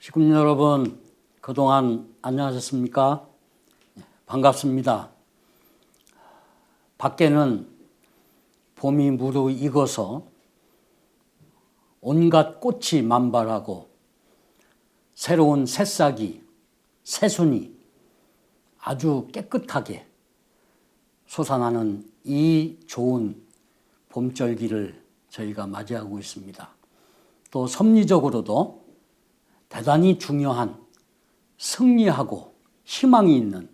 시군 여러분, 그동안 안녕하셨습니까? 반갑습니다. 밖에는 봄이 무르익어서 온갖 꽃이 만발하고 새로운 새싹이, 새순이 아주 깨끗하게 솟아나는 이 좋은 봄절기를 저희가 맞이하고 있습니다. 또 섭리적으로도 대단히 중요한 승리하고 희망이 있는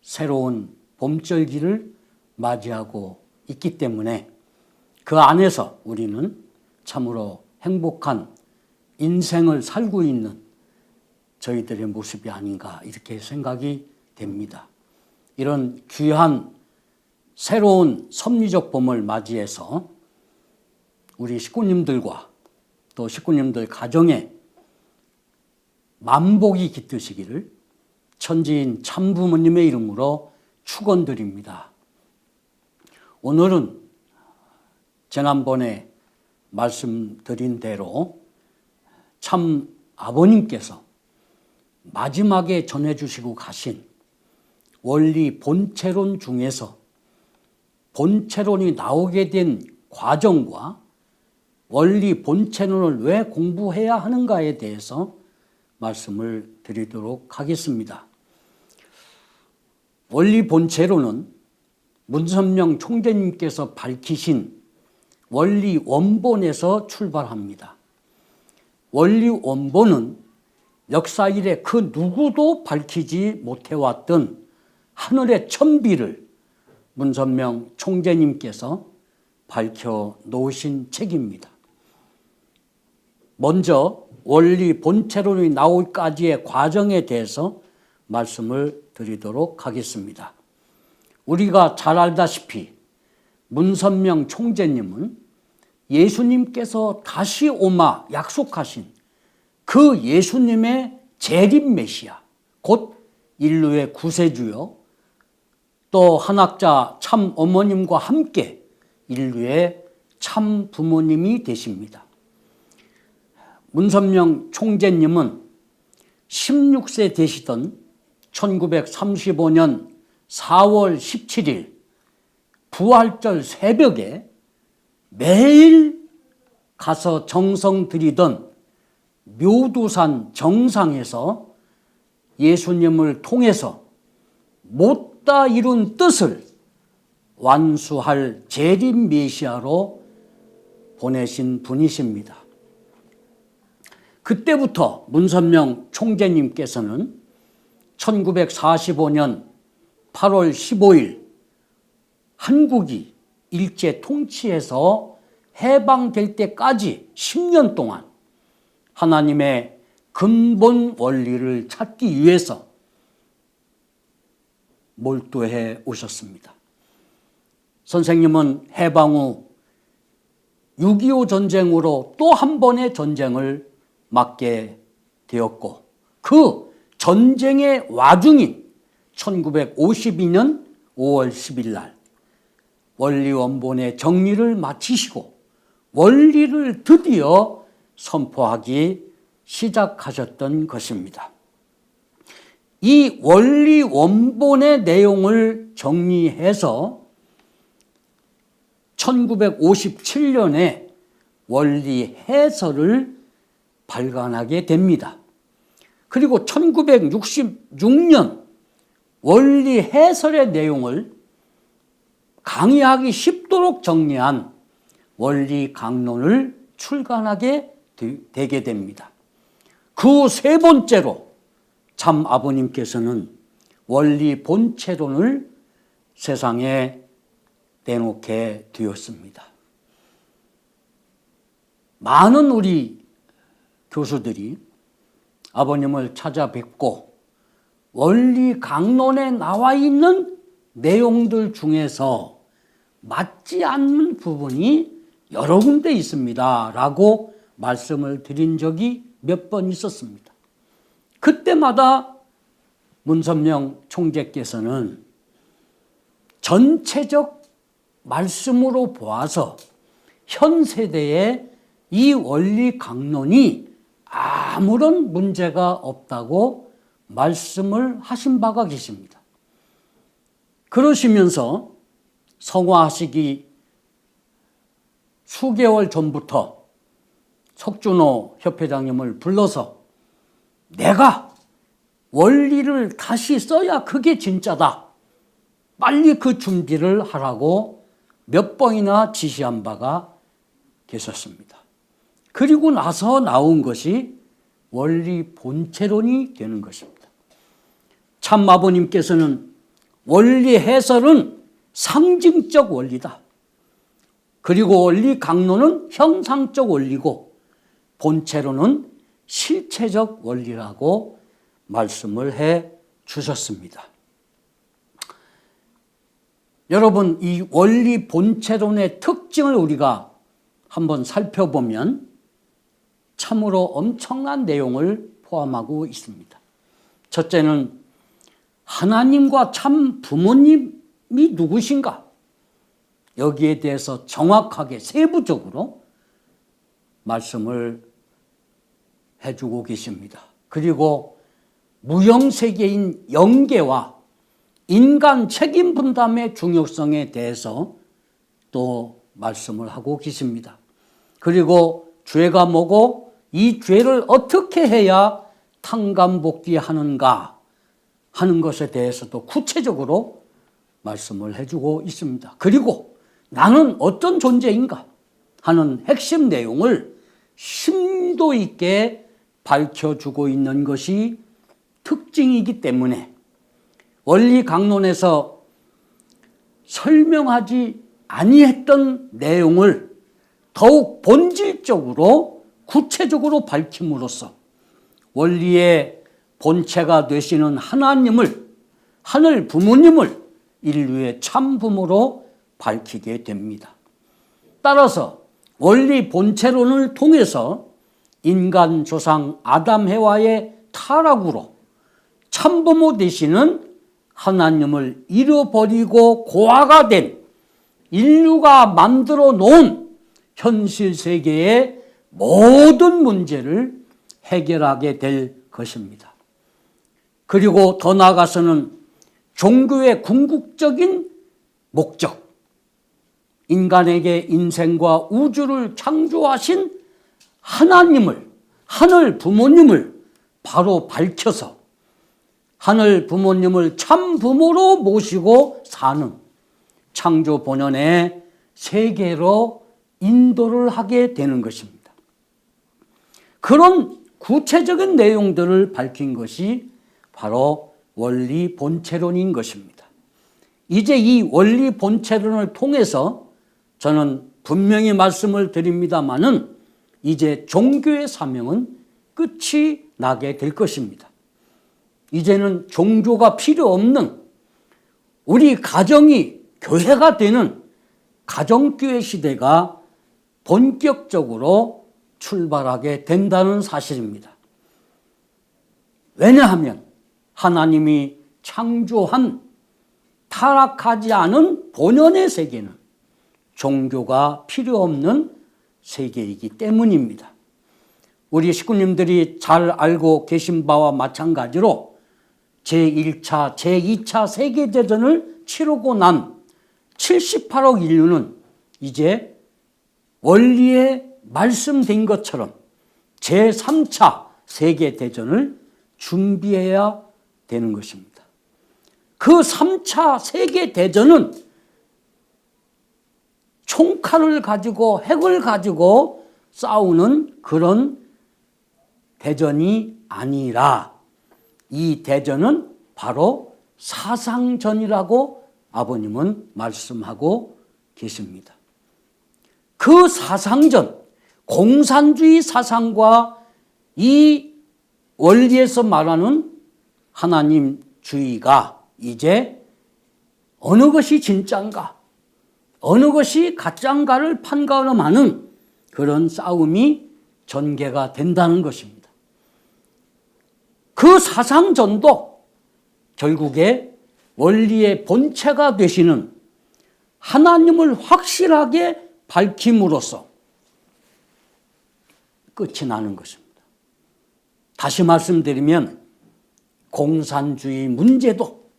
새로운 봄절기를 맞이하고 있기 때문에 그 안에서 우리는 참으로 행복한 인생을 살고 있는 저희들의 모습이 아닌가 이렇게 생각이 됩니다. 이런 귀한 새로운 섭리적 봄을 맞이해서 우리 식구님들과 또 식구님들 가정에 만복이 깃드시기를 천지인 참부모님의 이름으로 축원드립니다. 오늘은 지난번에 말씀드린 대로 참 아버님께서 마지막에 전해주시고 가신 원리 본체론 중에서 본체론이 나오게 된 과정과 원리 본체론을 왜 공부해야 하는가에 대해서 말씀을 드리도록 하겠습니다. 원리 본체론은 문선명 총재님께서 밝히신 원리 원본에서 출발합니다. 원리 원본은 역사 이래 그 누구도 밝히지 못해왔던 하늘의 천비를 문선명 총재님께서 밝혀 놓으신 책입니다. 먼저 원리 본체론이 나오기까지의 과정에 대해서 말씀을 드리도록 하겠습니다. 우리가 잘 알다시피 문선명 총재님은 예수님께서 다시 오마 약속하신 그 예수님의 재림 메시아, 곧 인류의 구세주요, 또 한학자 참 어머님과 함께 인류의 참 부모님이 되십니다. 문선명 총재님은 16세 되시던 1935년 4월 17일 부활절 새벽에 매일 가서 정성 들이던 묘두산 정상에서 예수님을 통해서 못다 이룬 뜻을 완수할 재림 메시아로 보내신 분이십니다. 그때부터 문선명 총재님께서는 1945년 8월 15일 한국이 일제 통치에서 해방될 때까지 10년 동안 하나님의 근본 원리를 찾기 위해서 몰두해 오셨습니다. 선생님은 해방 후 6.25 전쟁으로 또 한 번의 전쟁을 맞게 되었고 그 전쟁의 와중인 1952년 5월 10일 날 원리 원본의 정리를 마치시고 원리를 드디어 선포하기 시작하셨던 것입니다. 이 원리 원본의 내용을 정리해서 1957년에 원리 해설을 발간하게 됩니다. 그리고 1966년 원리 해설의 내용을 강의하기 쉽도록 정리한 원리 강론을 출간하게 되게 됩니다. 그 세 번째로 참 아버님께서는 원리 본체론을 세상에 내놓게 되었습니다. 많은 우리 교수들이 아버님을 찾아뵙고 원리 강론에 나와 있는 내용들 중에서 맞지 않는 부분이 여러 군데 있습니다 라고 말씀을 드린 적이 몇 번 있었습니다. 그때마다 문선명 총재께서는 전체적 말씀으로 보아서 현 세대의 이 원리 강론이 아무런 문제가 없다고 말씀을 하신 바가 계십니다. 그러시면서 성화하시기 수개월 전부터 석준호 협회장님을 불러서 내가 원리를 다시 써야 그게 진짜다. 빨리 그 준비를 하라고 몇 번이나 지시한 바가 계셨습니다. 그리고 나서 나온 것이 원리 본체론이 되는 것입니다. 참 아버님께서는 원리 해설은 상징적 원리다. 그리고 원리 강론은 형상적 원리고 본체론은 실체적 원리라고 말씀을 해 주셨습니다. 여러분, 이 원리 본체론의 특징을 우리가 한번 살펴보면 참으로 엄청난 내용을 포함하고 있습니다. 첫째는 하나님과 참 부모님이 누구신가? 여기에 대해서 정확하게 세부적으로 말씀을 해주고 계십니다. 그리고 무형세계인 영계와 인간 책임 분담의 중요성에 대해서 또 말씀을 하고 계십니다. 그리고 죄가 뭐고 이 죄를 어떻게 해야 탕감복귀하는가 하는 것에 대해서도 구체적으로 말씀을 해주고 있습니다. 그리고 나는 어떤 존재인가 하는 핵심 내용을 심도 있게 밝혀주고 있는 것이 특징이기 때문에 원리 강론에서 설명하지 아니했던 내용을 더욱 본질적으로 구체적으로 밝힘으로써 원리의 본체가 되시는 하나님을, 하늘 부모님을 인류의 참부모로 밝히게 됩니다. 따라서 원리 본체론을 통해서 인간 조상 아담 해와의 타락으로 참부모 되시는 하나님을 잃어버리고 고아가 된 인류가 만들어 놓은 현실 세계의 모든 문제를 해결하게 될 것입니다. 그리고 더 나아가서는 종교의 궁극적인 목적, 인간에게 인생과 우주를 창조하신 하나님을, 하늘 부모님을 바로 밝혀서 하늘 부모님을 참 부모로 모시고 사는 창조 본연의 세계로 인도를 하게 되는 것입니다. 그런 구체적인 내용들을 밝힌 것이 바로 원리 본체론인 것입니다. 이제 이 원리 본체론을 통해서 저는 분명히 말씀을 드립니다마는 이제 종교의 사명은 끝이 나게 될 것입니다. 이제는 종교가 필요 없는 우리 가정이 교회가 되는 가정교회 시대가 본격적으로 출발하게 된다는 사실입니다. 왜냐하면 하나님이 창조한 타락하지 않은 본연의 세계는 종교가 필요 없는 세계이기 때문입니다. 우리 식구님들이 잘 알고 계신 바와 마찬가지로 제1차, 제2차 세계대전을 치르고 난 78억 인류는 이제 원리에 말씀된 것처럼 제3차 세계대전을 준비해야 되는 것입니다. 그 3차 세계대전은 총칼을 가지고 핵을 가지고 싸우는 그런 대전이 아니라 이 대전은 바로 사상전이라고 아버님은 말씀하고 계십니다. 그 사상전, 공산주의 사상과 이 원리에서 말하는 하나님주의가 이제 어느 것이 진짜인가, 어느 것이 가짜인가를 판가름하는 그런 싸움이 전개가 된다는 것입니다. 그 사상전도 결국에 원리의 본체가 되시는 하나님을 확실하게 밝힘으로써 끝이 나는 것입니다. 다시 말씀드리면 공산주의 문제도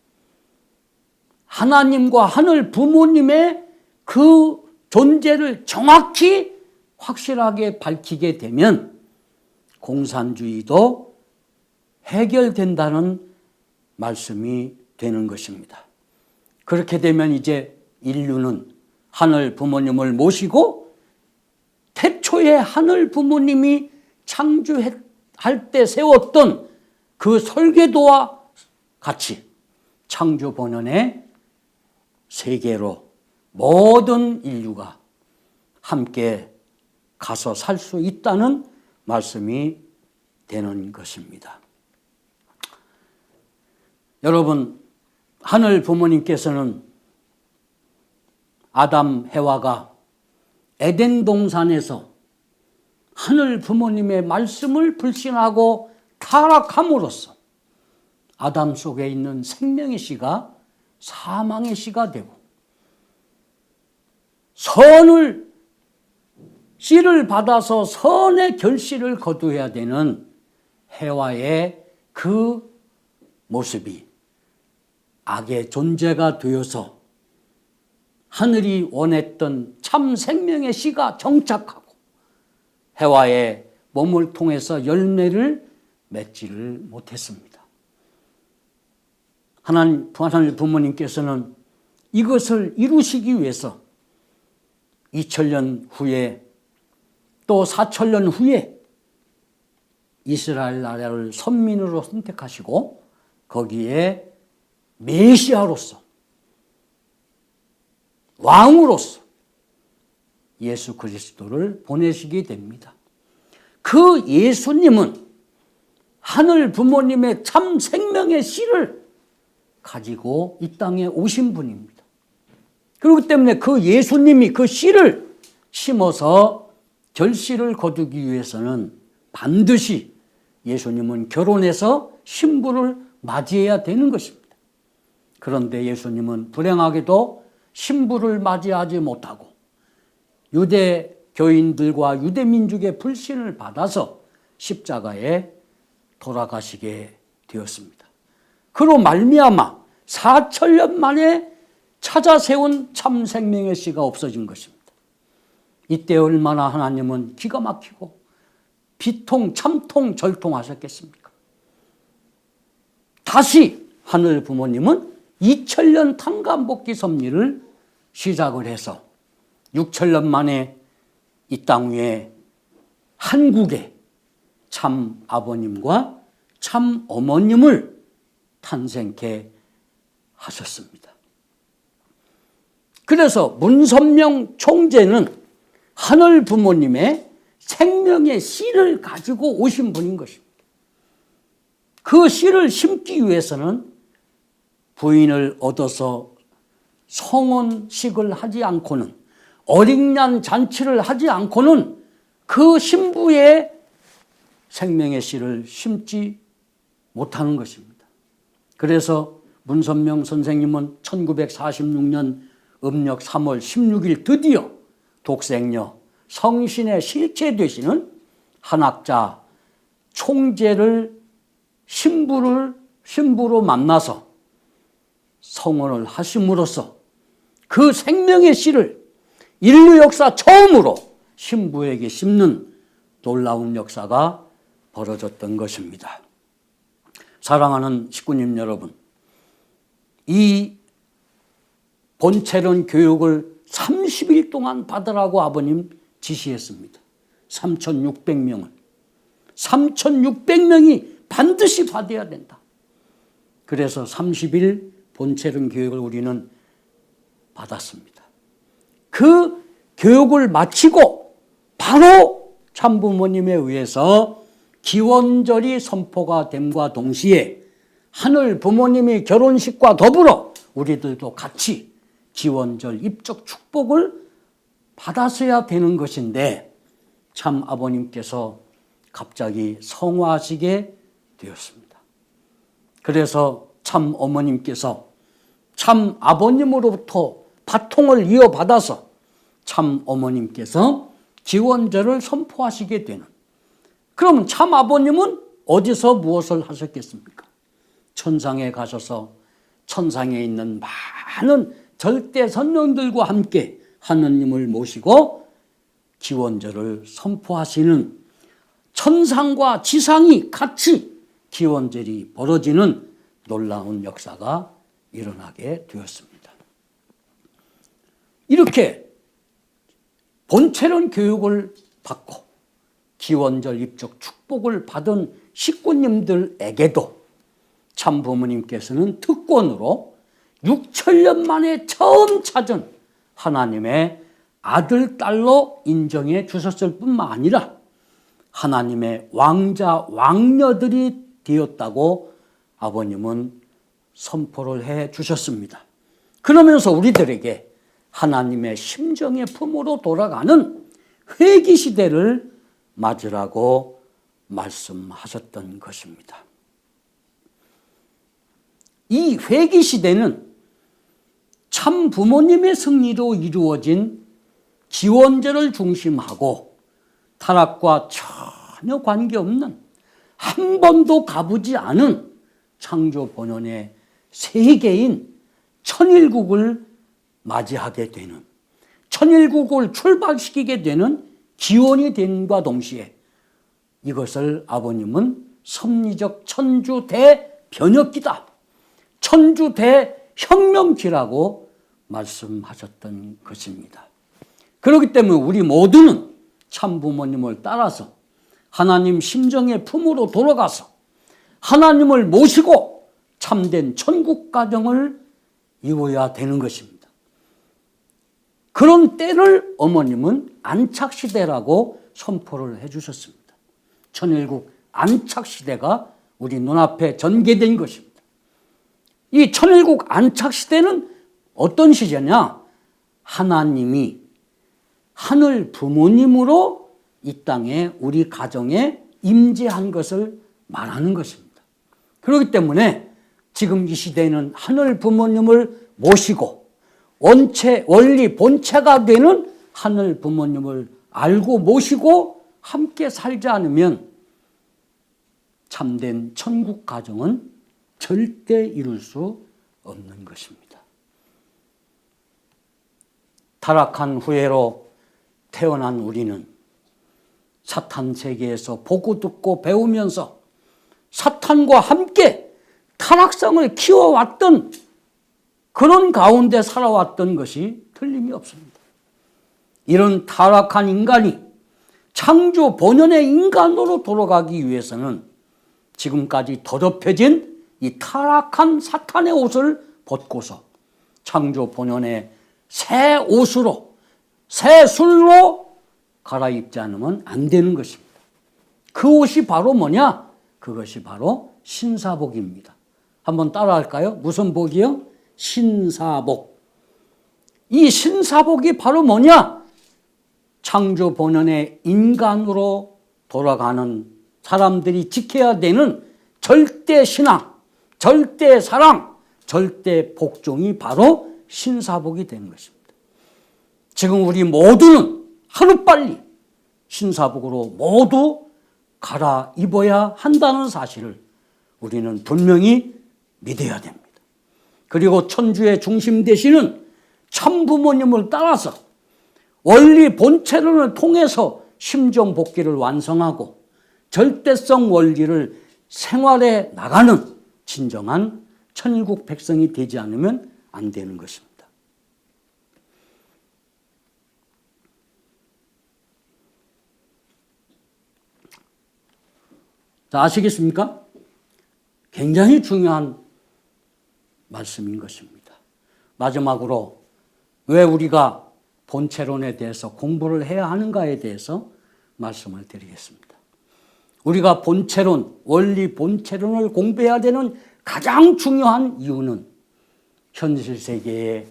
하나님과 하늘 부모님의 그 존재를 정확히 확실하게 밝히게 되면 공산주의도 해결된다는 말씀이 되는 것입니다. 그렇게 되면 이제 인류는 하늘 부모님을 모시고 태초에 하늘 부모님이 창조할 때 세웠던 그 설계도와 같이 창조 본연의 세계로 모든 인류가 함께 가서 살 수 있다는 말씀이 되는 것입니다. 여러분, 하늘 부모님께서는 아담, 해와가 에덴 동산에서 하늘 부모님의 말씀을 불신하고 타락함으로써 아담 속에 있는 생명의 씨가 사망의 씨가 되고 선을 씨를 받아서 선의 결실을 거두어야 되는 해와의 그 모습이 악의 존재가 되어서 하늘이 원했던 참 생명의 씨가 정착하고 해와의 몸을 통해서 열매를 맺지를 못했습니다. 하나님 부모님께서는 이것을 이루시기 위해서 2000년 후에 또 4000년 후에 이스라엘 나라를 선민으로 선택하시고 거기에 메시아로서 왕으로서 예수 그리스도를 보내시게 됩니다. 그 예수님은 하늘 부모님의 참 생명의 씨를 가지고 이 땅에 오신 분입니다. 그렇기 때문에 그 예수님이 그 씨를 심어서 결실을 거두기 위해서는 반드시 예수님은 결혼해서 신부를 맞이해야 되는 것입니다. 그런데 예수님은 불행하게도 신부를 맞이하지 못하고 유대교인들과 유대민족의 불신을 받아서 십자가에 돌아가시게 되었습니다. 그로 말미암아 4000년 만에 찾아 세운 참 생명의 씨가 없어진 것입니다. 이때 얼마나 하나님은 기가 막히고 비통, 참통, 절통하셨겠습니까? 다시 하늘 부모님은 2000년 탄감복귀 섭리를 시작을 해서 6000년 만에 이 땅 위에 한국에 참 아버님과 참 어머님을 탄생케 하셨습니다. 그래서 문선명 총재는 하늘 부모님의 생명의 씨를 가지고 오신 분인 것입니다. 그 씨를 심기 위해서는 부인을 얻어서 성혼식을 하지 않고는 어린 양 잔치를 하지 않고는 그 신부의 생명의 씨를 심지 못하는 것입니다. 그래서 문선명 선생님은 1946년 음력 3월 16일 드디어 독생녀 성신의 실체 되시는 한학자 총재를 신부로 만나서 성혼을 하심으로써 그 생명의 씨를 인류 역사 처음으로 신부에게 심는 놀라운 역사가 벌어졌던 것입니다. 사랑하는 식구님 여러분, 이 본체론 교육을 30일 동안 받으라고 아버님 지시했습니다. 3600명을. 3600명이 반드시 받아야 된다. 그래서 30일 본체론 교육을 우리는 받았습니다. 그 교육을 마치고 바로 참부모님에 의해서 기원절이 선포가 됨과 동시에 하늘 부모님의 결혼식과 더불어 우리들도 같이 기원절 입적 축복을 받았어야 되는 것인데 참 아버님께서 갑자기 성화하시게 되었습니다. 그래서 참 어머님께서 참 아버님으로부터 바통을 이어받아서 참 어머님께서 기원절을 선포하시게 되는, 그러면 참 아버님은 어디서 무엇을 하셨겠습니까? 천상에 가셔서 천상에 있는 많은 절대 선령들과 함께 하느님을 모시고 기원절을 선포하시는, 천상과 지상이 같이 기원절이 벌어지는 놀라운 역사가 일어나게 되었습니다. 이렇게 본체론 교육을 받고 기원절 입적 축복을 받은 식구님들에게도 참부모님께서는 특권으로 6천년 만에 처음 찾은 하나님의 아들, 딸로 인정해 주셨을 뿐만 아니라 하나님의 왕자, 왕녀들이 되었다고 아버님은 선포를 해 주셨습니다. 그러면서 우리들에게 하나님의 심정의 품으로 돌아가는 회기시대를 맞으라고 말씀하셨던 것입니다. 이 회기시대는 참 부모님의 승리로 이루어진 기원절을 중심하고 타락과 전혀 관계없는, 한 번도 가보지 않은 창조 본연의 세계인 천일국을 맞이하게 되는, 천일국을 출발시키게 되는 기원이 됨과 동시에 이것을 아버님은 섭리적 천주 대변혁기다, 천주 대혁명기라고 말씀하셨던 것입니다. 그렇기 때문에 우리 모두는 참부모님을 따라서 하나님 심정의 품으로 돌아가서 하나님을 모시고 참된 천국 가정을 이루어야 되는 것입니다. 그런 때를 어머님은 안착시대라고 선포를 해주셨습니다. 천일국 안착시대가 우리 눈앞에 전개된 것입니다. 이 천일국 안착시대는 어떤 시대냐? 하나님이 하늘 부모님으로 이 땅에 우리 가정에 임재한 것을 말하는 것입니다. 그렇기 때문에 지금 이 시대에는 하늘 부모님을 모시고 원리 본체가 되는 하늘 부모님을 알고 모시고 함께 살지 않으면 참된 천국 가정은 절대 이룰 수 없는 것입니다. 타락한 후예로 태어난 우리는 사탄 세계에서 보고 듣고 배우면서 사탄과 함께 타락성을 키워왔던, 그런 가운데 살아왔던 것이 틀림이 없습니다. 이런 타락한 인간이 창조 본연의 인간으로 돌아가기 위해서는 지금까지 더럽혀진 이 타락한 사탄의 옷을 벗고서 창조 본연의 새 옷으로, 새 술로 갈아입지 않으면 안 되는 것입니다. 그 옷이 바로 뭐냐? 그것이 바로 신사복입니다. 한번 따라할까요? 무슨 복이요? 신사복. 이 신사복이 바로 뭐냐? 창조 본연의 인간으로 돌아가는 사람들이 지켜야 되는 절대 신앙, 절대 사랑, 절대 복종이 바로 신사복이 되는 것입니다. 지금 우리 모두는 하루빨리 신사복으로 모두 갈아입어야 한다는 사실을 우리는 분명히 믿어야 됩니다. 그리고 천주의 중심 되시는 참부모님을 따라서 원리 본체론을 통해서 심정 복귀를 완성하고 절대성 원리를 생활해 나가는 진정한 천일국 백성이 되지 않으면 안 되는 것입니다. 자, 아시겠습니까? 굉장히 중요한 말씀인 것입니다. 마지막으로 왜 우리가 본체론에 대해서 공부를 해야 하는가에 대해서 말씀을 드리겠습니다. 우리가 본체론, 원리 본체론을 공부해야 되는 가장 중요한 이유는 현실 세계의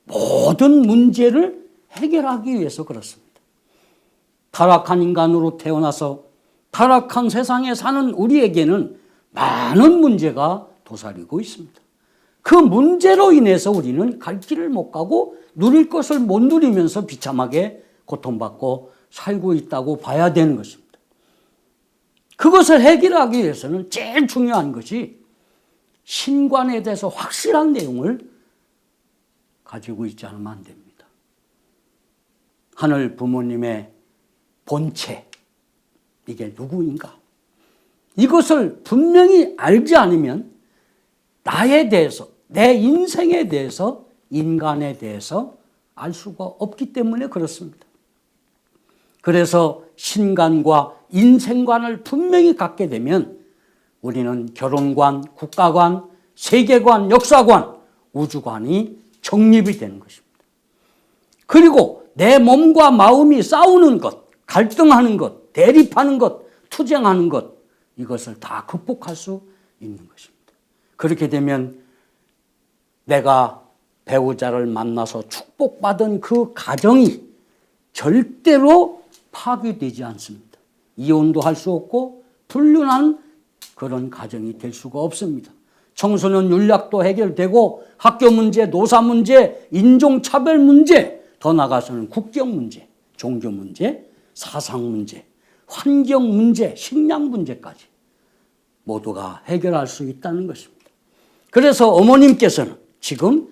모든 문제를 해결하기 위해서 그렇습니다. 타락한 인간으로 태어나서 타락한 세상에 사는 우리에게는 많은 문제가 도사리고 있습니다. 그 문제로 인해서 우리는 갈 길을 못 가고 누릴 것을 못 누리면서 비참하게 고통받고 살고 있다고 봐야 되는 것입니다. 그것을 해결하기 위해서는 제일 중요한 것이 신관에 대해서 확실한 내용을 가지고 있지 않으면 안 됩니다. 하늘 부모님의 본체, 이게 누구인가? 이것을 분명히 알지 않으면 나에 대해서, 내 인생에 대해서, 인간에 대해서 알 수가 없기 때문에 그렇습니다. 그래서 신관과 인생관을 분명히 갖게 되면 우리는 결혼관, 국가관, 세계관, 역사관, 우주관이 정립이 되는 것입니다. 그리고 내 몸과 마음이 싸우는 것, 갈등하는 것, 대립하는 것, 투쟁하는 것, 이것을 다 극복할 수 있는 것입니다. 그렇게 되면 내가 배우자를 만나서 축복받은 그 가정이 절대로 파괴되지 않습니다. 이혼도 할 수 없고 불륜한 그런 가정이 될 수가 없습니다. 청소년 윤락도 해결되고 학교 문제, 노사 문제, 인종차별 문제, 더 나아가서는 국경 문제, 종교 문제, 사상 문제, 환경 문제, 식량 문제까지 모두가 해결할 수 있다는 것입니다. 그래서 어머님께서는 지금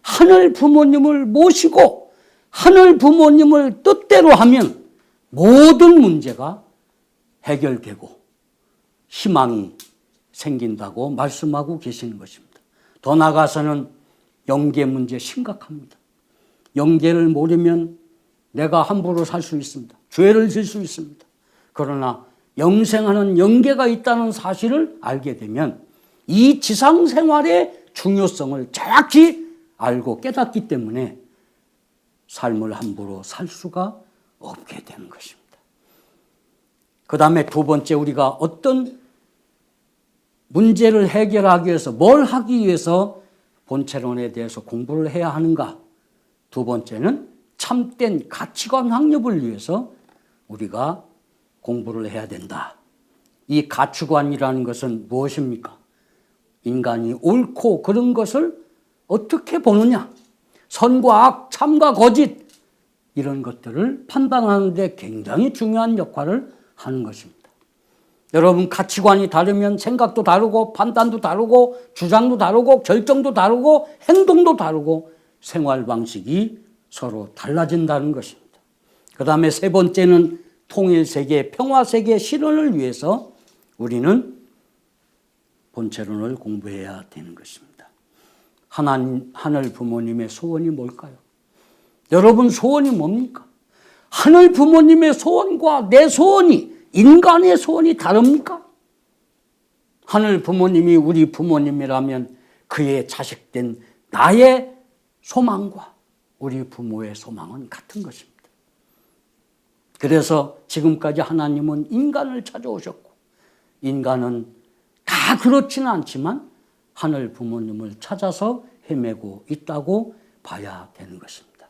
하늘 부모님을 모시고 하늘 부모님을 뜻대로 하면 모든 문제가 해결되고 희망이 생긴다고 말씀하고 계시는 것입니다. 더 나아가서는 영계 문제 심각합니다. 영계를 모르면 내가 함부로 살 수 있습니다. 죄를 질 수 있습니다. 그러나 영생하는 영계가 있다는 사실을 알게 되면 이 지상 생활의 중요성을 정확히 알고 깨닫기 때문에 삶을 함부로 살 수가 없게 되는 것입니다. 그 다음에 두 번째, 우리가 어떤 문제를 해결하기 위해서 뭘 하기 위해서 본체론에 대해서 공부를 해야 하는가? 두 번째는 참된 가치관 확립을 위해서 우리가 공부를 해야 된다. 이 가치관이라는 것은 무엇입니까? 인간이 옳고 그른 것을 어떻게 보느냐? 선과 악, 참과 거짓, 이런 것들을 판단하는 데 굉장히 중요한 역할을 하는 것입니다. 여러분, 가치관이 다르면 생각도 다르고 판단도 다르고 주장도 다르고 결정도 다르고 행동도 다르고 생활 방식이 서로 달라진다는 것입니다. 그 다음에 세 번째는 통일세계, 평화세계 실현을 위해서 우리는 본체론을 공부해야 되는 것입니다. 하늘 부모님의 소원이 뭘까요? 여러분, 소원이 뭡니까? 하늘 부모님의 소원과 내 소원이, 인간의 소원이 다릅니까? 하늘 부모님이 우리 부모님이라면 그의 자식된 나의 소망과 우리 부모의 소망은 같은 것입니다. 그래서 지금까지 하나님은 인간을 찾아오셨고 인간은 다 그렇지는 않지만 하늘 부모님을 찾아서 헤매고 있다고 봐야 되는 것입니다.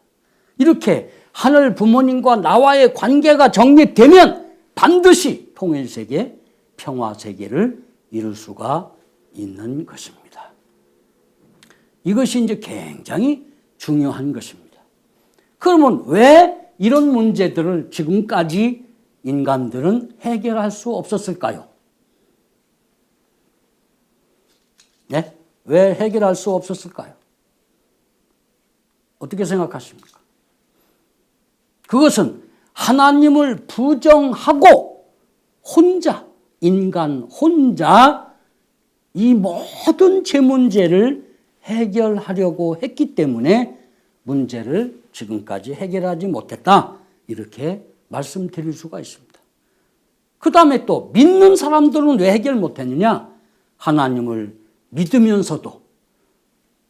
이렇게 하늘 부모님과 나와의 관계가 정립되면 반드시 통일세계, 평화세계를 이룰 수가 있는 것입니다. 이것이 이제 굉장히 중요한 것입니다. 그러면 왜 이런 문제들을 지금까지 인간들은 해결할 수 없었을까요? 네? 왜 해결할 수 없었을까요? 어떻게 생각하십니까? 그것은 하나님을 부정하고 혼자, 인간 혼자 이 모든 제 문제를 해결하려고 했기 때문에 문제를 지금까지 해결하지 못했다. 이렇게 말씀드릴 수가 있습니다. 그 다음에 또 믿는 사람들은 왜 해결 못했느냐? 하나님을 믿으면서도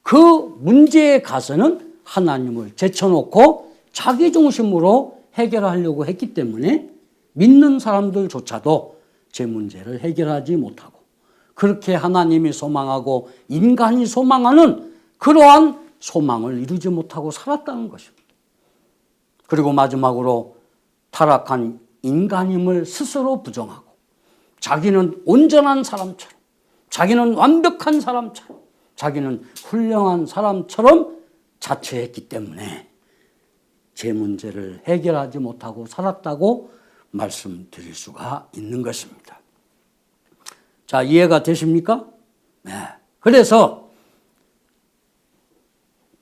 그 문제에 가서는 하나님을 제쳐놓고 자기 중심으로 해결하려고 했기 때문에 믿는 사람들조차도 제 문제를 해결하지 못하고 그렇게 하나님이 소망하고 인간이 소망하는 그러한 소망을 이루지 못하고 살았다는 것입니다. 그리고 마지막으로 타락한 인간임을 스스로 부정하고 자기는 온전한 사람처럼, 자기는 완벽한 사람처럼, 자기는 훌륭한 사람처럼 자처했기 때문에 제 문제를 해결하지 못하고 살았다고 말씀드릴 수가 있는 것입니다. 자, 이해가 되십니까? 네. 그래서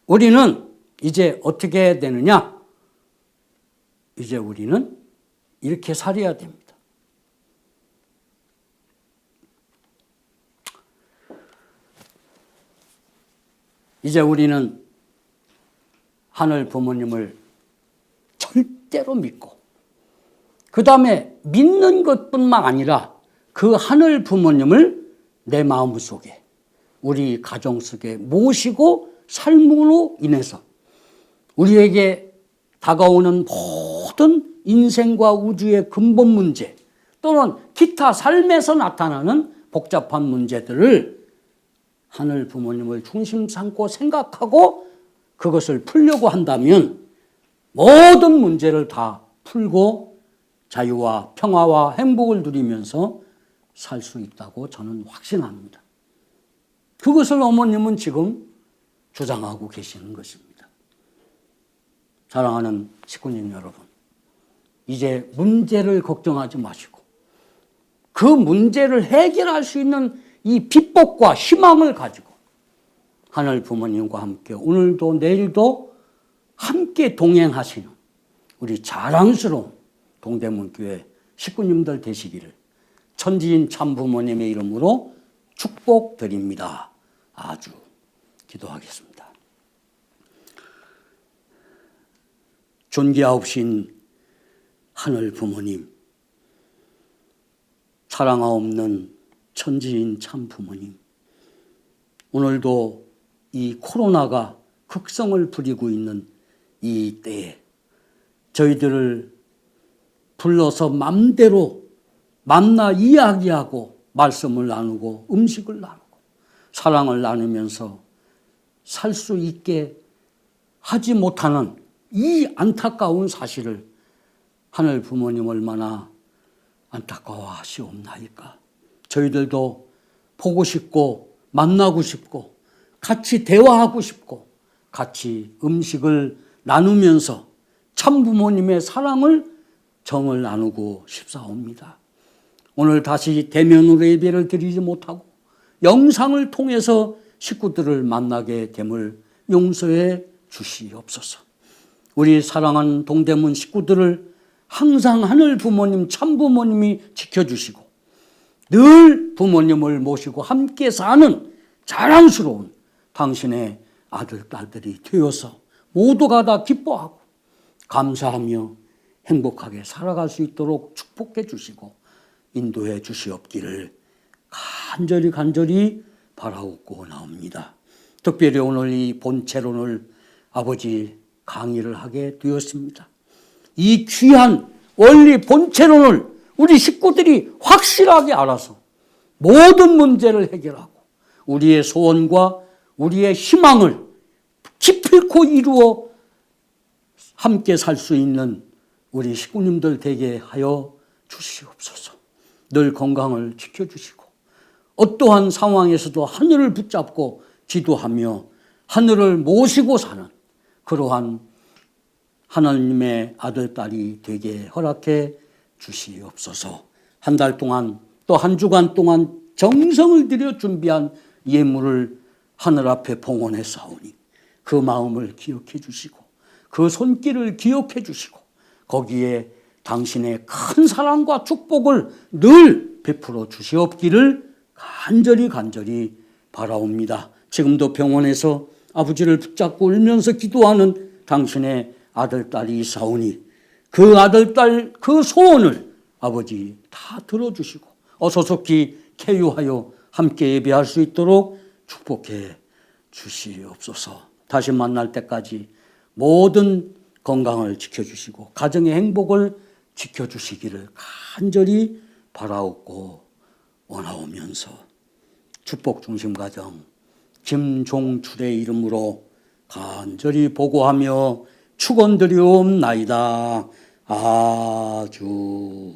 우리는 이제 어떻게 되느냐? 이제 우리는 이렇게 살아야 됩니다. 이제 우리는 하늘 부모님을 절대로 믿고, 그 다음에 믿는 것뿐만 아니라 그 하늘 부모님을 내 마음속에, 우리 가정 속에 모시고 삶으로 인해서 우리에게 다가오는 모든 인생과 우주의 근본 문제 또는 기타 삶에서 나타나는 복잡한 문제들을 하늘 부모님을 중심 삼고 생각하고 그것을 풀려고 한다면 모든 문제를 다 풀고 자유와 평화와 행복을 누리면서 살 수 있다고 저는 확신합니다. 그것을 어머님은 지금 주장하고 계시는 것입니다. 사랑하는 식구님 여러분, 이제 문제를 걱정하지 마시고 그 문제를 해결할 수 있는 이 비법과 희망을 가지고 하늘 부모님과 함께 오늘도 내일도 함께 동행하시는 우리 자랑스러운 동대문교회 식구님들 되시기를 천지인 참부모님의 이름으로 축복드립니다. 아주 기도하겠습니다. 존귀하옵신 하늘 부모님, 사랑하옵는 천지인 참 부모님, 오늘도 이 코로나가 극성을 부리고 있는 이 때에 저희들을 불러서 맘대로 만나 이야기하고 말씀을 나누고 음식을 나누고 사랑을 나누면서 살 수 있게 하지 못하는 이 안타까운 사실을 하늘 부모님 얼마나 안타까워하시옵나이까. 저희들도 보고 싶고 만나고 싶고 같이 대화하고 싶고 같이 음식을 나누면서 참 부모님의 사랑을 정을 나누고 싶사옵니다. 오늘 다시 대면으로 예배를 드리지 못하고 영상을 통해서 식구들을 만나게 됨을 용서해 주시옵소서. 우리 사랑하는 동대문 식구들을 항상 하늘 부모님, 참 부모님이 지켜주시고 늘 부모님을 모시고 함께 사는 자랑스러운 당신의 아들, 딸들이 되어서 모두가 다 기뻐하고 감사하며 행복하게 살아갈 수 있도록 축복해 주시고 인도해 주시옵기를 간절히 바라옵고 나옵니다. 특별히 오늘 이 본체론을 아버지 강의를 하게 되었습니다. 이 귀한 원리 본체론을 우리 식구들이 확실하게 알아서 모든 문제를 해결하고 우리의 소원과 우리의 희망을 기필코 이루어 함께 살 수 있는 우리 식구님들 되게 하여 주시옵소서. 늘 건강을 지켜주시고 어떠한 상황에서도 하늘을 붙잡고 기도하며 하늘을 모시고 사는 그러한 하나님의 아들, 딸이 되게 허락해 주시옵소서. 한 달 동안 또 한 주간 동안 정성을 들여 준비한 예물을 하늘 앞에 봉헌해 싸우니 그 마음을 기억해 주시고 그 손길을 기억해 주시고 거기에 당신의 큰 사랑과 축복을 늘 베풀어 주시옵기를 간절히 바라옵니다. 지금도 병원에서 아버지를 붙잡고 울면서 기도하는 당신의 아들, 딸이 있사오니 그 아들, 딸 그 소원을 아버지 다 들어주시고 어서속히 쾌유하여 함께 예배할 수 있도록 축복해 주시옵소서. 다시 만날 때까지 모든 건강을 지켜주시고 가정의 행복을 지켜주시기를 간절히 바라옵고 원하오면서 축복 중심 가정 김종출의 이름으로 간절히 보고하며 축원드리옵나이다. 아주